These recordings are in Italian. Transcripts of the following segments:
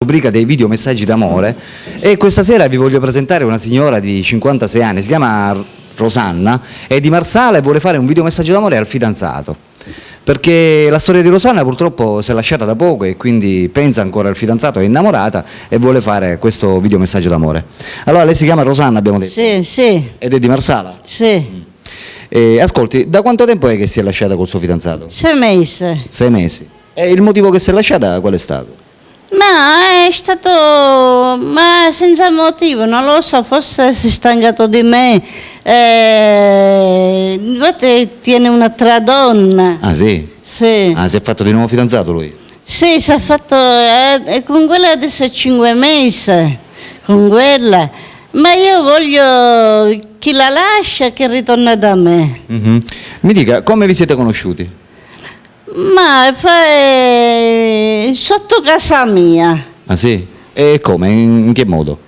Rubrica dei video messaggi d'amore e questa sera vi voglio presentare una signora di 56 anni, si chiama Rosanna, è di Marsala e vuole fare un video messaggio d'amore al fidanzato, perché la storia di Rosanna purtroppo si è lasciata da poco e quindi pensa ancora al fidanzato, è innamorata e vuole fare questo video messaggio d'amore. Allora lei si chiama Rosanna, abbiamo detto? Sì, sì. Ed è di Marsala? Sì. Ascolti, da quanto tempo è che si è lasciata col suo fidanzato? 6 mesi. 6 mesi. E il motivo che si è lasciata qual è stato? Ma è stato, ma senza motivo, non lo so, forse si è stancato di me. Infatti tiene un'altra donna. Ah sì? Sì. Ah, si è fatto di nuovo fidanzato lui? Sì, si è fatto, con quella adesso è 5 mesi, con quella. Ma io voglio chi la lascia che ritorna da me. Mhm. Mi dica, come vi siete conosciuti? Ma sotto casa mia. Ah sì? E come? In che modo?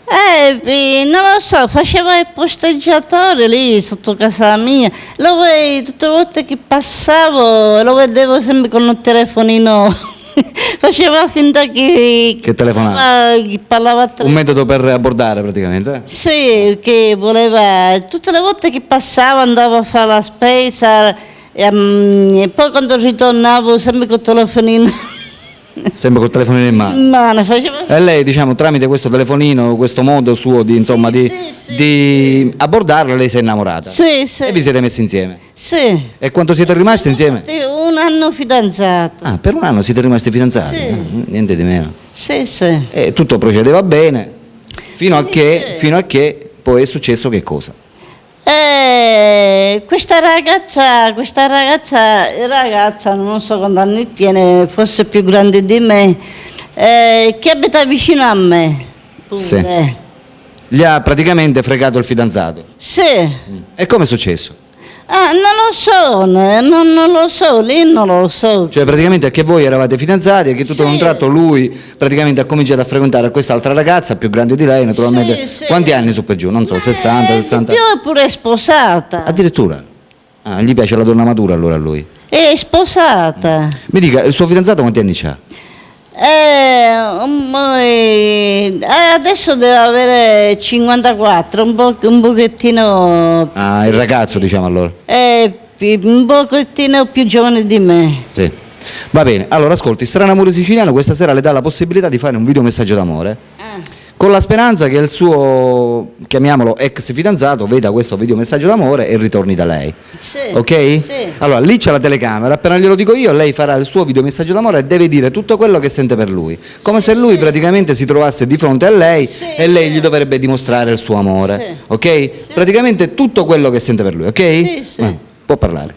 Non lo so, faceva il posteggiatore lì sotto casa mia. Tutte le volte che passavo lo vedevo sempre con il telefonino. Faceva finta che telefonava? Che parlava a Un metodo per abbordare praticamente? Sì, che voleva. Tutte le volte che passavo andavo a fare la spesa e poi quando ritornavo sempre col telefonino. Sempre col telefonino in mano? Ma ne faceva. E lei, diciamo, tramite questo telefonino, questo modo suo di, insomma, Sì, di abbordarla, lei si è innamorata? Sì, sì. E vi siete messi insieme? Sì. E quanto siete rimasti insieme? Un anno fidanzato. Ah, per un anno siete rimasti fidanzati? Sì. Niente di meno. Sì, sì. E tutto procedeva bene, fino a Sì. che poi è successo che cosa? Questa ragazza, non so quanti anni tiene, forse più grande di me, che abita vicino a me. Pure. Sì. Gli ha praticamente fregato il fidanzato. Sì. E come è successo? Ah, non lo so, non lo so, lì non lo so. Cioè praticamente che voi eravate fidanzati e che tutto a un Sì. tratto lui praticamente ha cominciato a frequentare quest'altra ragazza più grande di lei naturalmente. Sì, sì. Quanti anni su per giù? Non so, 60, 60? Più è pure sposata. Addirittura? Ah, gli piace la donna matura allora a lui. È sposata. Mi dica, il suo fidanzato quanti anni ha? Adesso deve avere 54, un pochettino. Ah, il ragazzo diciamo allora. Un pochettino più giovane di me. Sì. Va bene, allora ascolti, Strano Amore Siciliano questa sera le dà la possibilità di fare un video messaggio d'amore con la speranza che il suo, chiamiamolo ex fidanzato, veda questo video messaggio d'amore e ritorni da lei. Sì. Ok? Sì. Allora lì c'è la telecamera, appena glielo dico io lei farà il suo video messaggio d'amore e deve dire tutto quello che sente per lui, come se lui praticamente si trovasse di fronte a lei e lei gli dovrebbe dimostrare il suo amore. Sì. Ok? Praticamente tutto quello che sente per lui, ok? Sì, sì. Può parlare.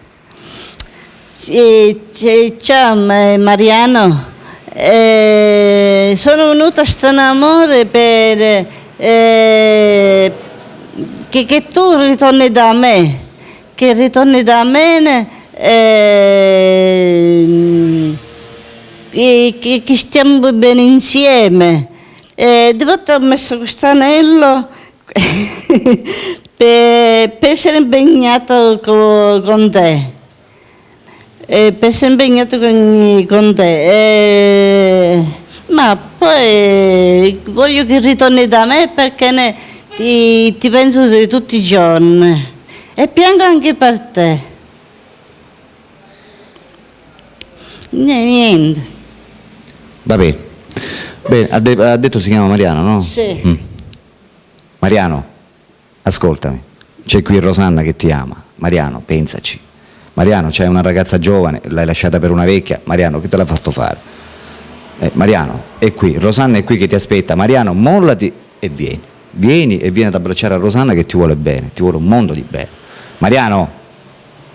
Ciao Mariano. Sono venuta a Strano Amore per che tu ritorni da me, che ritorni da me, che stiamo bene insieme. Di volte ho messo questo anello per essere impegnato con te. Per essere impegnato con te, ma poi voglio che ritorni da me perché ti penso tutti i giorni e piango anche per te. Niente. Va bene. Bene, ha detto si chiama Mariano, no? Sì. Mariano, ascoltami, c'è qui Rosanna che ti ama. Mariano, pensaci. Mariano, c'hai una ragazza giovane, l'hai lasciata per una vecchia. Mariano, che te l'ha fatto fare? Mariano, è qui, Rosanna è qui che ti aspetta. Mariano, mollati e vieni. Vieni e vieni ad abbracciare a Rosanna che ti vuole bene, ti vuole un mondo di bene. Mariano,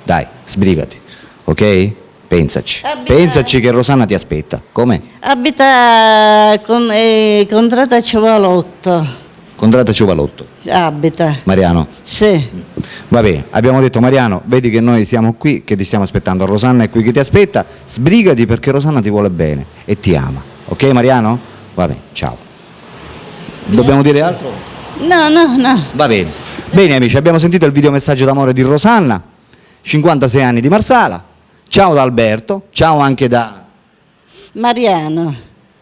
dai, sbrigati, ok? Pensaci. Pensaci che Rosanna ti aspetta. Come? Abita contratta a Ciuvalotto. Contratta Ciuvalotto. Abita. Mariano. Sì. Va bene, abbiamo detto Mariano, vedi che noi siamo qui, che ti stiamo aspettando, Rosanna è qui che ti aspetta, sbrigati perché Rosanna ti vuole bene e ti ama, ok Mariano? Va bene, ciao. Dobbiamo dire altro? No. Va bene. Bene amici, abbiamo sentito il video messaggio d'amore di Rosanna, 56 anni di Marsala, ciao da Alberto, ciao anche da... Mariano.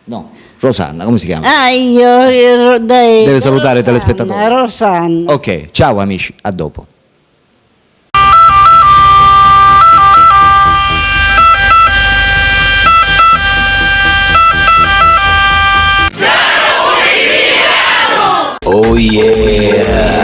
No, Rosanna, come si chiama? Ah, io Deve salutare i telespettatori. Rosanna. Ok, ciao amici, a dopo. Oh yeah!